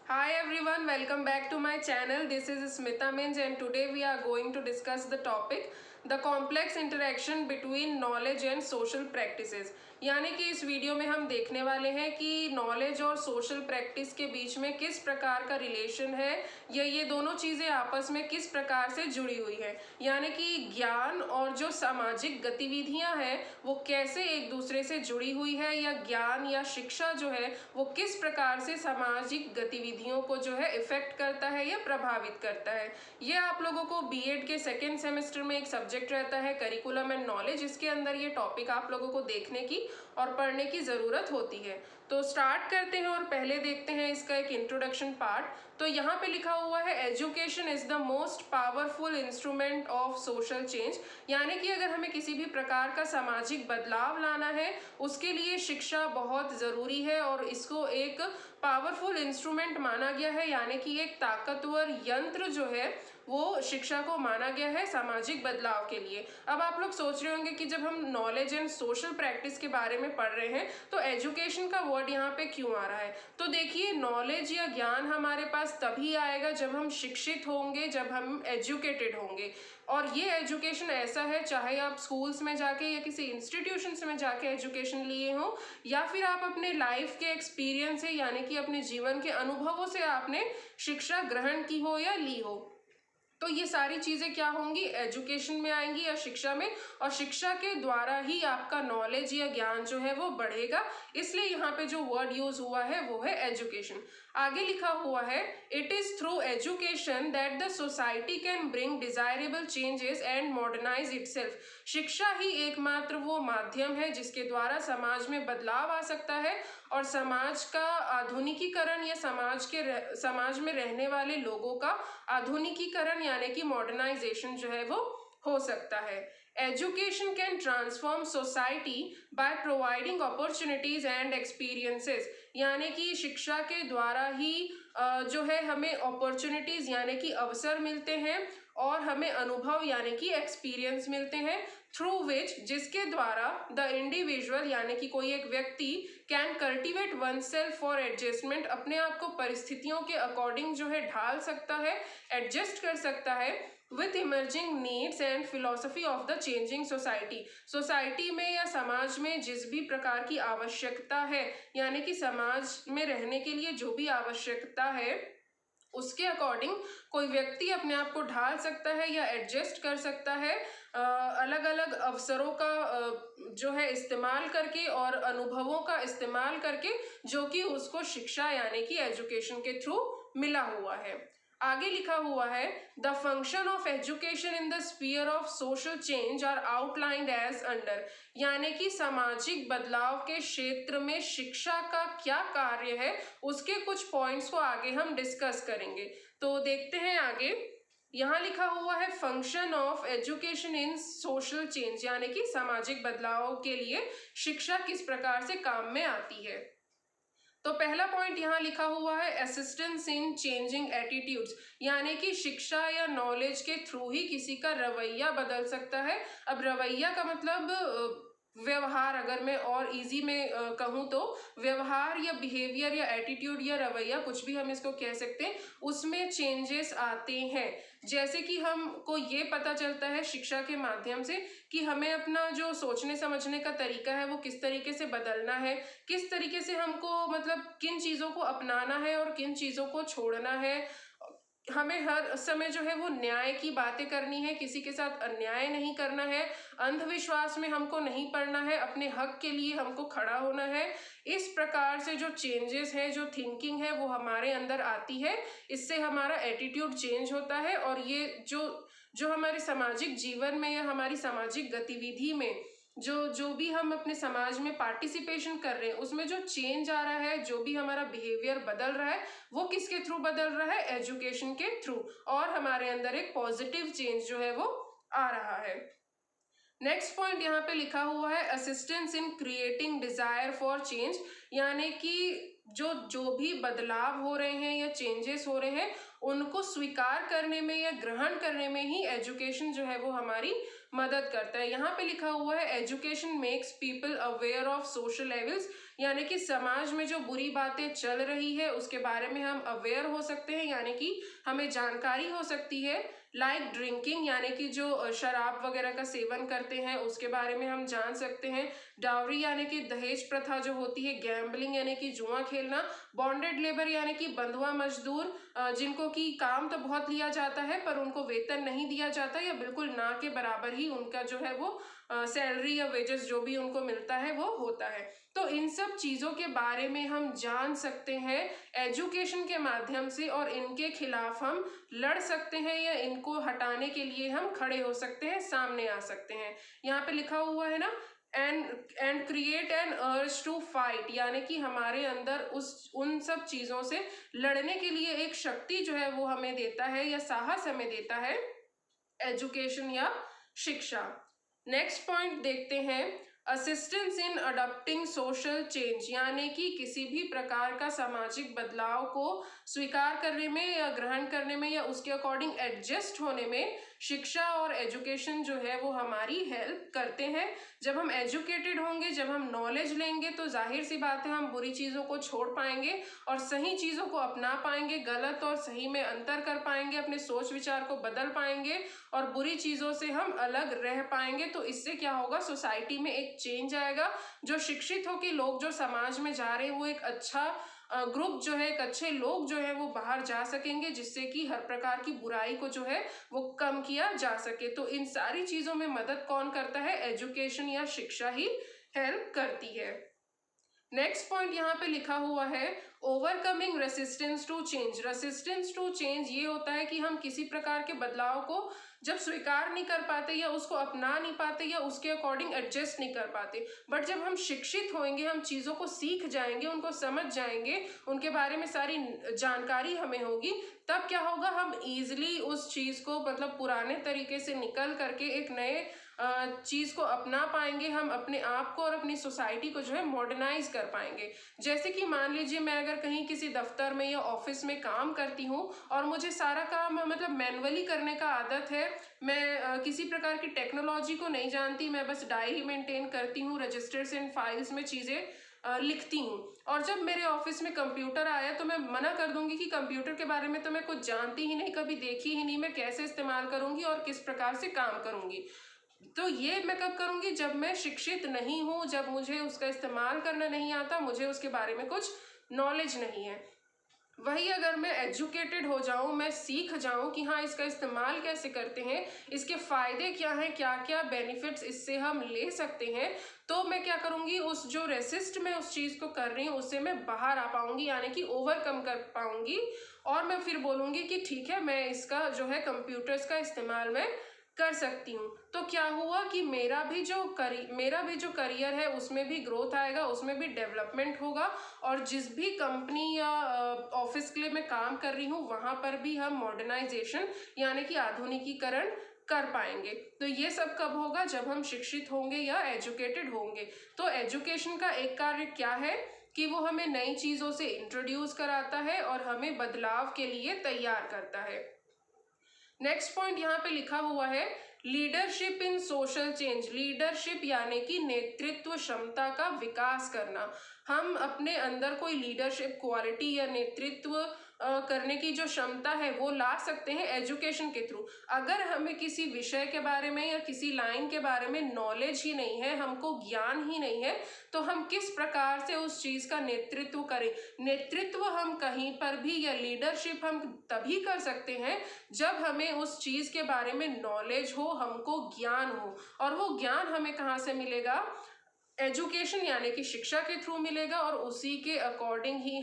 Hi everyone, welcome back to my channel. This is Smita Minj and today we are going to discuss the topic the complex interaction between knowledge and social practices. यानी कि इस video में हम देखने वाले हैं कि knowledge और सोशल प्रैक्टिस के बीच में किस प्रकार का रिलेशन है या ये दोनों चीज़ें आपस में किस प्रकार से जुड़ी हुई है। यानी कि ज्ञान और जो सामाजिक गतिविधियां हैं वो कैसे एक दूसरे से जुड़ी हुई है या ज्ञान या शिक्षा जो है वो किस प्रकार से सामाजिक गतिविधियों को जो है इफेक्ट करता है या प्रभावित करता है। ये आप लोगों को बीएड के सेकेंड सेमेस्टर में एक सब्जेक्ट रहता है करिकुलम एंड नॉलेज, इसके अंदर ये टॉपिक आप लोगों को देखने की और पढ़ने की ज़रूरत होती है। तो स्टार्ट करते हैं और पहले देखते हैं इसका एक इंट्रोडक्शन पार्ट। तो यहाँ पे लिखा हुआ है education is the most powerful instrument of social change. यानी कि अगर हमें किसी भी प्रकार का सामाजिक बदलाव लाना है उसके लिए शिक्षा बहुत ज़रूरी है और इसको एक पावरफुल इंस्ट्रूमेंट माना गया है। यानी कि एक ताकतवर यंत्र जो है वो शिक्षा को माना गया है सामाजिक बदलाव के लिए। अब आप लोग सोच रहे होंगे कि जब हम नॉलेज एंड सोशल प्रैक्टिस के बारे में पढ़ रहे हैं तो एजुकेशन का वर्ड यहाँ पे क्यों आ रहा है। तो देखिए, नॉलेज या ज्ञान हमारे पास तभी आएगा जब हम शिक्षित होंगे, जब हम एजुकेटेड होंगे। और ये एजुकेशन ऐसा है, चाहे आप स्कूल्स में जाके या किसी इंस्टीट्यूशंस में जाके एजुकेशन लिए हो या फिर आप अपने लाइफ के एक्सपीरियंस से यानी कि अपने जीवन के अनुभवों से आपने शिक्षा ग्रहण की हो या ली हो, तो ये सारी चीज़ें क्या होंगी, एजुकेशन में आएंगी या शिक्षा में। और शिक्षा के द्वारा ही आपका नॉलेज या ज्ञान जो है वो बढ़ेगा, इसलिए यहाँ पे जो वर्ड यूज हुआ है वो है एजुकेशन। आगे लिखा हुआ है it is through education that the society can bring desirable changes and modernise itself. शिक्षा ही एकमात्र वो माध्यम है जिसके द्वारा समाज में बदलाव आ सकता है और समाज का आधुनिकीकरण या समाज में रहने वाले लोगों का आधुनिकीकरण यानी कि मॉडर्नाइजेशन जो है वो हो सकता है। Education can transform society by providing opportunities and experiences. यानी कि शिक्षा के द्वारा ही जो है हमें अपॉर्चुनिटीज यानी कि अवसर मिलते हैं और हमें अनुभव यानी कि एक्सपीरियंस मिलते हैं, थ्रू विच जिसके द्वारा द इंडिविजुअल यानी कि कोई एक व्यक्ति can cultivate one self for adjustment, अपने आप को परिस्थितियों के अकॉर्डिंग जो है ढाल सकता है, एडजस्ट कर सकता है with emerging needs and philosophy of the changing society. Society में या समाज में जिस भी प्रकार की आवश्यकता है यानी कि समाज में रहने के लिए जो भी आवश्यकता है उसके अकॉर्डिंग कोई व्यक्ति अपने आप को ढाल सकता है या एडजस्ट कर सकता है अलग अलग अवसरों का जो है इस्तेमाल करके और अनुभवों का इस्तेमाल करके जो कि उसको शिक्षा यानी कि एजुकेशन के थ्रू मिला हुआ है। आगे लिखा हुआ है the function of education in the sphere of social change are outlined as under. यानी कि सामाजिक बदलाव के क्षेत्र में शिक्षा का क्या कार्य है उसके कुछ पॉइंट्स को आगे हम डिस्कस करेंगे। तो देखते हैं आगे। यहाँ लिखा हुआ है function of education in social change, यानी कि सामाजिक बदलाव के लिए शिक्षा किस प्रकार से काम में आती है। तो पहला पॉइंट यहाँ लिखा हुआ है असिस्टेंस इन चेंजिंग एटीट्यूड्स। यानी कि शिक्षा या नॉलेज के थ्रू ही किसी का रवैया बदल सकता है। अब रवैया का मतलब व्यवहार, अगर मैं और इजी में कहूँ तो व्यवहार या बिहेवियर या एटीट्यूड या रवैया कुछ भी हम इसको कह सकते हैं, उसमें चेंजेस आते हैं। जैसे कि हमको ये पता चलता है शिक्षा के माध्यम से कि हमें अपना जो सोचने समझने का तरीका है वो किस तरीके से बदलना है, किस तरीके से हमको मतलब किन चीज़ों को अपनाना है और किन चीज़ों को छोड़ना है। हमें हर समय जो है वो न्याय की बातें करनी है, किसी के साथ अन्याय नहीं करना है, अंधविश्वास में हमको नहीं पड़ना है, अपने हक के लिए हमको खड़ा होना है। इस प्रकार से जो चेंजेस है, जो थिंकिंग है वो हमारे अंदर आती है, इससे हमारा एटीट्यूड चेंज होता है और ये जो हमारे सामाजिक जीवन में या हमारी सामाजिक गतिविधि में जो भी हम अपने समाज में पार्टिसिपेशन कर रहे हैं उसमें जो चेंज आ रहा है, जो भी हमारा बिहेवियर बदल रहा है वो किसके थ्रू बदल रहा है, एजुकेशन के थ्रू, और हमारे अंदर एक पॉजिटिव चेंज जो है वो आ रहा है। नेक्स्ट पॉइंट यहाँ पे लिखा हुआ है assistance in creating desire for change. यानी कि जो भी बदलाव हो रहे हैं या चेंजेस हो रहे हैं उनको स्वीकार करने में या ग्रहण करने में ही एजुकेशन जो है वो हमारी मदद करता है। यहाँ पे लिखा हुआ है education makes people aware of social evils. यानी कि समाज में जो बुरी बातें चल रही है उसके बारे में हम अवेयर हो सकते हैं, यानी कि हमें जानकारी हो सकती है। लाइक ड्रिंकिंग, यानी कि जो शराब वगैरह का सेवन करते हैं उसके बारे में हम जान सकते हैं। डावरी यानी कि दहेज प्रथा जो होती है। गैम्बलिंग यानी कि जुआ खेलना। बॉन्डेड लेबर यानी कि बंधुआ मजदूर, जिनको कि काम तो बहुत लिया जाता है पर उनको वेतन नहीं दिया जाता या बिल्कुल ना के बराबर ही उनका जो है वो सैलरी या वेजेस जो भी उनको मिलता है वो होता है। तो इन सब चीज़ों के बारे में हम जान सकते हैं एजुकेशन के माध्यम से, और इनके खिलाफ हम लड़ सकते हैं या इनको हटाने के लिए हम खड़े हो सकते हैं, सामने आ सकते हैं। यहाँ पे लिखा हुआ है ना, and create an urge to fight, यानी कि हमारे अंदर उन सब चीज़ों से लड़ने के लिए एक शक्ति जो है वो हमें देता है या साहस हमें देता है एजुकेशन या शिक्षा। नेक्स्ट पॉइंट देखते हैं, assistance in adopting social change, यानी कि किसी भी प्रकार का सामाजिक बदलाव को स्वीकार करने में या ग्रहण करने में या उसके अकॉर्डिंग एडजस्ट होने में शिक्षा और एजुकेशन जो है वो हमारी हेल्प करते हैं। जब हम एजुकेटेड होंगे, जब हम नॉलेज लेंगे, तो जाहिर सी बात है हम बुरी चीज़ों को छोड़ पाएंगे और सही चीज़ों को अपना पाएंगे, गलत और सही में अंतर कर पाएंगे, अपने सोच विचार को बदल पाएंगे और बुरी चीज़ों से हम अलग रह पाएंगे। तो इससे क्या होगा, सोसाइटी में एक चेंज आएगा। जो शिक्षित हो के लोग जो समाज में जा रहे हैं वो एक अच्छा ग्रुप जो है, एक अच्छे लोग जो है वो बाहर जा सकेंगे, जिससे कि हर प्रकार की बुराई को जो है वो कम किया जा सके। तो इन सारी चीज़ों में मदद कौन करता है, एजुकेशन या शिक्षा ही हेल्प करती है। नेक्स्ट पॉइंट यहाँ पे लिखा हुआ है, overcoming resistance to change. Resistance to change ये होता है कि हम किसी प्रकार के बदलाव को जब स्वीकार नहीं कर पाते या उसको अपना नहीं पाते या उसके अकॉर्डिंग एडजस्ट नहीं कर पाते, बट जब हम शिक्षित होंगे, हम चीज़ों को सीख जाएंगे, उनको समझ जाएंगे, उनके बारे में सारी जानकारी हमें होगी, तब क्या होगा, हम ईजिली उस चीज़ को मतलब पुराने तरीके से निकल करके एक नए चीज़ को अपना पाएंगे। हम अपने आप को और अपनी सोसाइटी को जो है मॉडर्नाइज कर पाएंगे। जैसे कि मान लीजिए मैं अगर कहीं किसी दफ्तर में या ऑफिस में काम करती हूँ और मुझे सारा काम मतलब मैनुअली करने का आदत है, मैं किसी प्रकार की टेक्नोलॉजी को नहीं जानती, मैं बस डायरी मेंटेन करती हूँ, रजिस्टर्स एंड फाइल्स में चीज़ें लिखती हूँ, और जब मेरे ऑफिस में कंप्यूटर आया तो मैं मना कर दूंगी कि कंप्यूटर के बारे में तो मैं कुछ जानती ही नहीं, कभी देखी ही नहीं, मैं कैसे इस्तेमाल करूंगी और किस प्रकार से काम करूंगी। तो ये मैं कब करूंगी, जब मैं शिक्षित नहीं हूँ, जब मुझे उसका इस्तेमाल करना नहीं आता, मुझे उसके बारे में कुछ नॉलेज नहीं है। वही अगर मैं एजुकेटेड हो जाऊं, मैं सीख जाऊं कि हाँ इसका इस्तेमाल कैसे करते हैं, इसके फ़ायदे क्या हैं, क्या क्या बेनिफिट्स इससे हम ले सकते हैं, तो मैं क्या करूंगी, उस जो रेसिस्ट मैं उस चीज़ को कर रही हूँ उससे मैं बाहर आ पाऊंगी, यानी कि ओवरकम कर पाऊंगी। और मैं फिर बोलूँगी कि ठीक है, मैं इसका जो है कंप्यूटर्स का इस्तेमाल मैं कर सकती हूँ। तो क्या हुआ कि मेरा भी जो करियर है उसमें भी ग्रोथ आएगा, उसमें भी डेवलपमेंट होगा, और जिस भी कंपनी या ऑफिस के लिए मैं काम कर रही हूँ वहाँ पर भी हम मॉडर्नाइजेशन यानी कि आधुनिकीकरण कर पाएंगे। तो ये सब कब होगा, जब हम शिक्षित होंगे या एजुकेटेड होंगे। तो एजुकेशन का एक कार्य क्या है कि वो हमें नई चीज़ों से इंट्रोड्यूस कराता है और हमें बदलाव के लिए तैयार करता है। नेक्स्ट पॉइंट यहाँ पे लिखा हुआ है, leadership in social change. Leadership यानी कि नेतृत्व क्षमता का विकास करना। हम अपने अंदर कोई लीडरशिप क्वालिटी या नेतृत्व करने की जो क्षमता है वो ला सकते हैं एजुकेशन के थ्रू। अगर हमें किसी विषय के बारे में या किसी लाइन के बारे में नॉलेज ही नहीं है, हमको ज्ञान ही नहीं है, तो हम किस प्रकार से उस चीज़ का नेतृत्व करें। नेतृत्व हम कहीं पर भी या लीडरशिप हम तभी कर सकते हैं जब हमें उस चीज़ के बारे में नॉलेज हो, हमको ज्ञान हो। और वो ज्ञान हमें कहाँ से मिलेगा, एजुकेशन यानी कि शिक्षा के थ्रू मिलेगा। और उसी के अकॉर्डिंग ही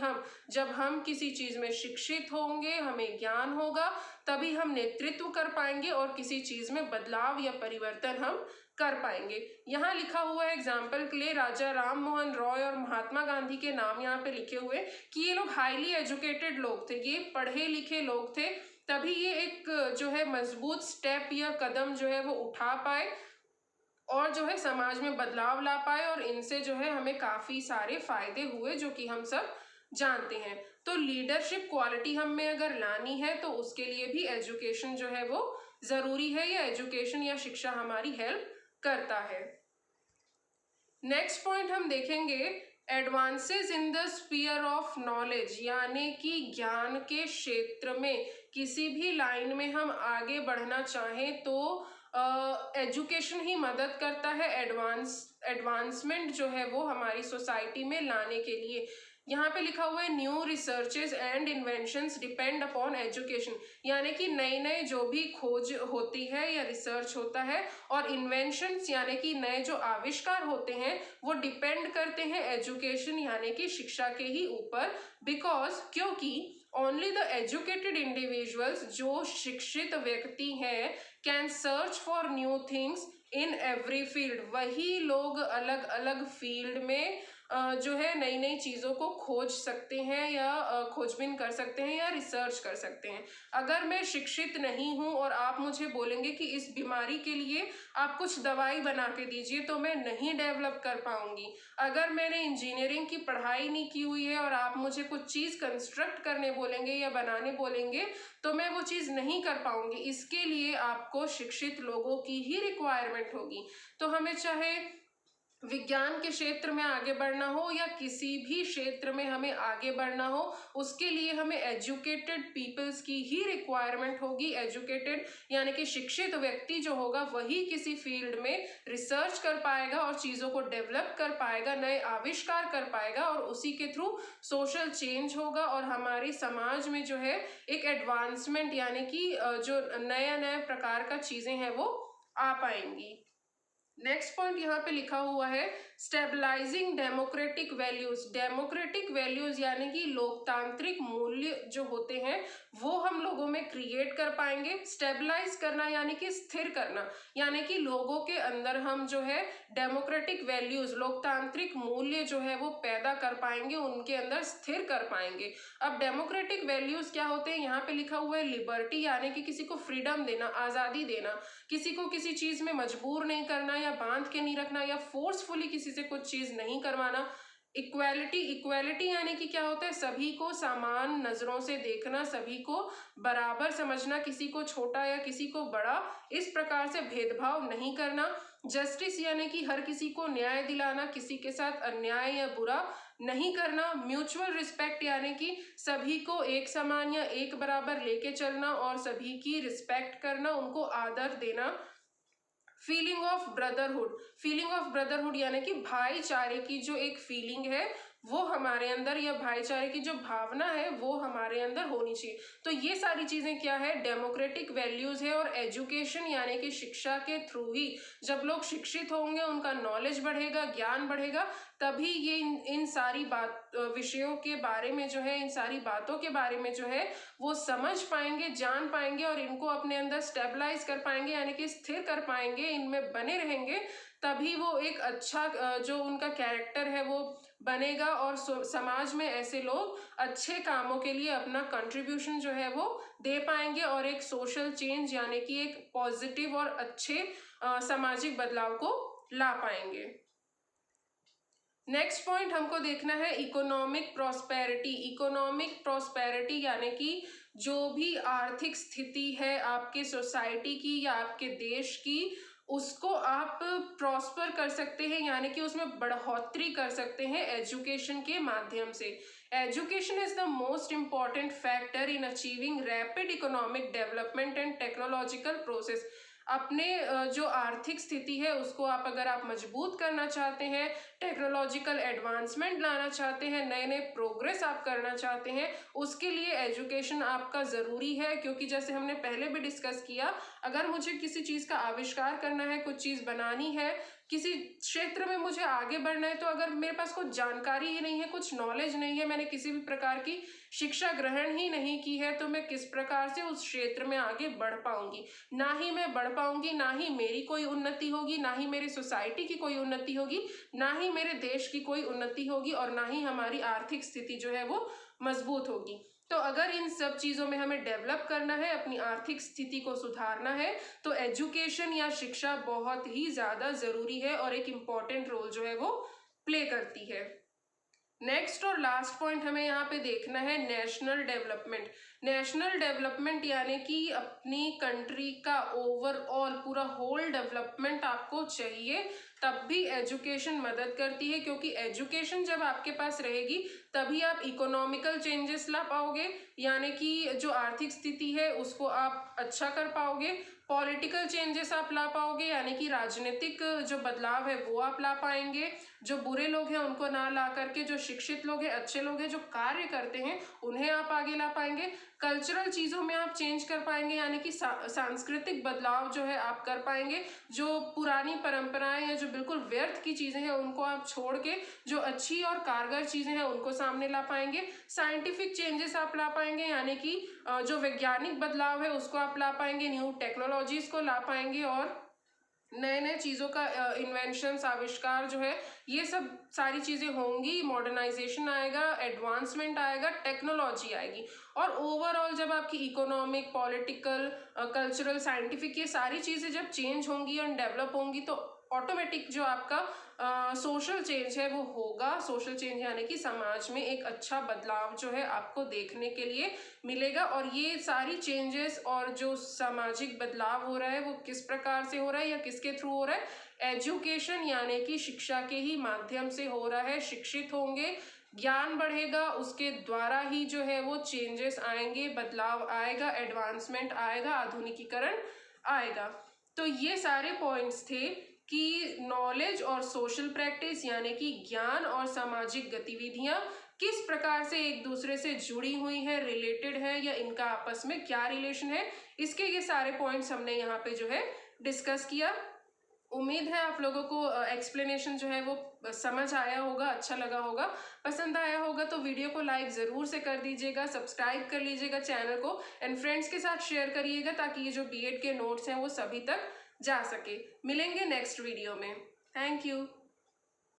जब हम किसी चीज़ में शिक्षित होंगे, हमें ज्ञान होगा, तभी हम नेतृत्व कर पाएंगे और किसी चीज़ में बदलाव या परिवर्तन हम कर पाएंगे। यहाँ लिखा हुआ है एग्जाम्पल के लिए, राजा राम मोहन रॉय और महात्मा गांधी के नाम यहाँ पे लिखे हुए कि ये लोग हाईली एजुकेटेड लोग थे, ये पढ़े लिखे लोग थे, तभी ये एक जो है मजबूत स्टेप या कदम जो है वो उठा पाए और जो है समाज में बदलाव ला पाए, और इनसे जो है हमें काफ़ी सारे फायदे हुए जो कि हम सब जानते हैं। तो लीडरशिप क्वालिटी हम में अगर लानी है तो उसके लिए भी एजुकेशन जो है वो ज़रूरी है, या एजुकेशन या शिक्षा हमारी हेल्प करता है। नेक्स्ट पॉइंट हम देखेंगे advances in the sphere of knowledge, यानी कि ज्ञान के क्षेत्र में किसी भी लाइन में हम आगे बढ़ना चाहें तो एजुकेशन ही मदद करता है एडवांसमेंट जो है वो हमारी सोसाइटी में लाने के लिए। यहाँ पे लिखा हुआ है new researches and inventions depend upon education, यानी कि नई नई जो भी खोज होती है या रिसर्च होता है और इन्वेंशंस यानी कि नए जो आविष्कार होते हैं वो डिपेंड करते हैं एजुकेशन यानी कि शिक्षा के ही ऊपर। बिकॉज क्योंकि ओनली द एजुकेटेड इंडिविजुअल्स, जो शिक्षित व्यक्ति हैं, can search for new things in every field, वही लोग अलग अलग फील्ड में जो है नई नई चीज़ों को खोज सकते हैं या खोजबीन कर सकते हैं या रिसर्च कर सकते हैं। अगर मैं शिक्षित नहीं हूँ और आप मुझे बोलेंगे कि इस बीमारी के लिए आप कुछ दवाई बना के दीजिए, तो मैं नहीं डेवलप कर पाऊंगी। अगर मैंने इंजीनियरिंग की पढ़ाई नहीं की हुई है और आप मुझे कुछ चीज़ कंस्ट्रक्ट करने बोलेंगे या बनाने बोलेंगे तो मैं वो चीज़ नहीं कर पाऊंगी। इसके लिए आपको शिक्षित लोगों की ही रिक्वायरमेंट होगी। तो हमें चाहे विज्ञान के क्षेत्र में आगे बढ़ना हो या किसी भी क्षेत्र में हमें आगे बढ़ना हो, उसके लिए हमें एजुकेटेड पीपल्स की ही रिक्वायरमेंट होगी। एजुकेटेड यानी कि शिक्षित व्यक्ति जो होगा वही किसी फील्ड में रिसर्च कर पाएगा और चीज़ों को डेवलप कर पाएगा, नए आविष्कार कर पाएगा और उसी के थ्रू सोशल चेंज होगा और हमारे समाज में जो है एक एडवांसमेंट यानी कि जो नया नया प्रकार का चीज़ें हैं वो आ पाएंगी। नेक्स्ट पॉइंट यहाँ पे लिखा हुआ है stabilising democratic values. Democratic values यानी कि लोकतांत्रिक मूल्य जो होते हैं वो हम लोगों में क्रिएट कर पाएंगे। स्टेबलाइज करना यानी कि स्थिर करना, यानी कि लोगों के अंदर हम जो है डेमोक्रेटिक वैल्यूज, लोकतांत्रिक मूल्य जो है वो पैदा कर पाएंगे, उनके अंदर स्थिर कर पाएंगे। अब डेमोक्रेटिक वैल्यूज क्या होते हैं, यहाँ पे लिखा हुआ है लिबर्टी, यानी कि किसी को फ्रीडम देना, आज़ादी देना, किसी को किसी चीज़ में मजबूर नहीं करना या बांध के नहीं रखना या फोर्सफुली किसी से कुछ चीज़ नहीं करवाना। इक्वालिटी, इक्वालिटी यानी कि क्या होता है, सभी को समान नज़रों से देखना, सभी को बराबर समझना, किसी को छोटा या किसी को बड़ा इस प्रकार से भेदभाव नहीं करना। जस्टिस यानी कि हर किसी को न्याय दिलाना, किसी के साथ अन्याय या बुरा नहीं करना। म्यूचुअल रिस्पेक्ट यानी कि सभी को एक समान या एक बराबर लेके चलना और सभी की रिस्पेक्ट करना, उनको आदर देना। Feeling of brotherhood, feeling of brotherhood यानी कि भाईचारे की जो एक फीलिंग है वो हमारे अंदर, या भाईचारे की जो भावना है वो हमारे अंदर होनी चाहिए। तो ये सारी चीज़ें क्या है, डेमोक्रेटिक वैल्यूज़ है। और एजुकेशन यानी कि शिक्षा के थ्रू ही जब लोग शिक्षित होंगे, उनका नॉलेज बढ़ेगा, ज्ञान बढ़ेगा, तभी ये इन सारी विषयों के बारे में जो है, इन सारी बातों के बारे में जो है वो समझ पाएंगे, जान पाएंगे और इनको अपने अंदर स्टेबलाइज कर पाएंगे यानी कि स्थिर कर पाएंगे, इनमें बने रहेंगे। तभी वो एक अच्छा जो उनका कैरेक्टर है वो बनेगा और समाज में ऐसे लोग अच्छे कामों के लिए अपना कंट्रीब्यूशन जो है वो दे पाएंगे और एक सोशल चेंज यानी कि एक पॉजिटिव और अच्छे सामाजिक बदलाव को ला पाएंगे। नेक्स्ट पॉइंट हमको देखना है इकोनॉमिक प्रॉस्पेरिटी। इकोनॉमिक प्रॉस्पेरिटी यानी कि जो भी आर्थिक स्थिति है आपके सोसाइटी की या आपके देश की, उसको आप प्रॉस्पर कर सकते हैं यानी कि उसमें बढ़ोतरी कर सकते हैं एजुकेशन के माध्यम से। Education is the most important factor in achieving rapid economic development and technological process. अपने जो आर्थिक स्थिति है उसको अगर आप मजबूत करना चाहते हैं, टेक्नोलॉजिकल एडवांसमेंट लाना चाहते हैं, नए नए प्रोग्रेस आप करना चाहते हैं, उसके लिए एजुकेशन आपका ज़रूरी है। क्योंकि जैसे हमने पहले भी डिस्कस किया, अगर मुझे किसी चीज़ का आविष्कार करना है, कुछ चीज़ बनानी है, किसी क्षेत्र में मुझे आगे बढ़ना है, तो अगर मेरे पास कुछ जानकारी ही नहीं है, कुछ नॉलेज नहीं है, मैंने किसी भी प्रकार की शिक्षा ग्रहण ही नहीं की है, तो मैं किस प्रकार से उस क्षेत्र में आगे बढ़ पाऊंगी। ना ही मैं बढ़ पाऊंगी, ना ही मेरी कोई उन्नति होगी, ना ही मेरी सोसाइटी की कोई उन्नति होगी, ना ही मेरे देश की कोई उन्नति होगी और ना ही हमारी आर्थिक स्थिति जो है वो मजबूत होगी। तो अगर इन सब चीज़ों में हमें डेवलप करना है, अपनी आर्थिक स्थिति को सुधारना है, तो एजुकेशन या शिक्षा बहुत ही ज़्यादा ज़रूरी है और एक इम्पॉर्टेंट रोल जो है वो प्ले करती है। नेक्स्ट और लास्ट पॉइंट हमें यहाँ पे देखना है नेशनल डेवलपमेंट। नेशनल डेवलपमेंट यानी कि अपनी कंट्री का ओवरऑल पूरा होल डेवलपमेंट आपको चाहिए, तब भी एजुकेशन मदद करती है, क्योंकि एजुकेशन जब आपके पास रहेगी तभी आप इकोनॉमिकल चेंजेस ला पाओगे, यानी कि जो आर्थिक स्थिति है उसको आप अच्छा कर पाओगे। पॉलिटिकल चेंजेस आप ला पाओगे, यानी कि राजनीतिक जो बदलाव है वो आप ला पाएंगे। जो बुरे लोग हैं उनको ना ला करके जो शिक्षित लोग हैं, अच्छे लोग हैं, जो कार्य करते हैं उन्हें आप आगे ला पाएंगे। कल्चरल चीज़ों में आप चेंज कर पाएंगे, यानी कि सांस्कृतिक बदलाव जो है आप कर पाएंगे। जो पुरानी परंपराएं या जो बिल्कुल व्यर्थ की चीज़ें हैं उनको आप छोड़ के जो अच्छी और कारगर चीज़ें हैं उनको सामने ला पाएंगे। साइंटिफिक चेंजेस आप ला पाएंगे, यानी कि जो वैज्ञानिक बदलाव है उसको आप ला पाएंगे, न्यू टेक्नोलॉजीज को ला पाएंगे, और नए नए चीज़ों का इन्वेंशंस, आविष्कार जो है ये सब सारी चीज़ें होंगी। मॉडर्नाइजेशन आएगा, एडवांसमेंट आएगा, टेक्नोलॉजी आएगी। और ओवरऑल जब आपकी इकोनॉमिक, पॉलिटिकल, कल्चरल, साइंटिफिक ये सारी चीज़ें जब चेंज होंगी और डेवलप होंगी तो ऑटोमेटिक जो आपका सोशल चेंज है वो होगा। सोशल चेंज यानी कि समाज में एक अच्छा बदलाव जो है आपको देखने के लिए मिलेगा। और ये सारी चेंजेस और जो सामाजिक बदलाव हो रहा है वो किस प्रकार से हो रहा है या किसके थ्रू हो रहा है? एजुकेशन यानी कि शिक्षा के ही माध्यम से हो रहा है। शिक्षित होंगे, ज्ञान बढ़ेगा, उसके द्वारा ही जो है वो चेंजेस आएंगे, बदलाव आएगा, एडवांसमेंट आएगा, आधुनिकीकरण आएगा। तो ये सारे पॉइंट्स थे कि नॉलेज और सोशल प्रैक्टिस यानी कि ज्ञान और सामाजिक गतिविधियां किस प्रकार से एक दूसरे से जुड़ी हुई है, रिलेटेड है, या इनका आपस में क्या रिलेशन है। इसके ये सारे पॉइंट्स हमने यहाँ पे जो है डिस्कस किया। उम्मीद है आप लोगों को एक्सप्लेनेशन जो है वो समझ आया होगा, अच्छा लगा होगा। पसंद आया होगा तो वीडियो को लाइक ज़रूर से कर दीजिएगा, सब्सक्राइब कर लीजिएगा चैनल को, एंड फ्रेंड्स के साथ शेयर करिएगा ताकि ये जो बीएड के नोट्स हैं वो सभी तक जा सके। मिलेंगे नेक्स्ट वीडियो में। Thank you.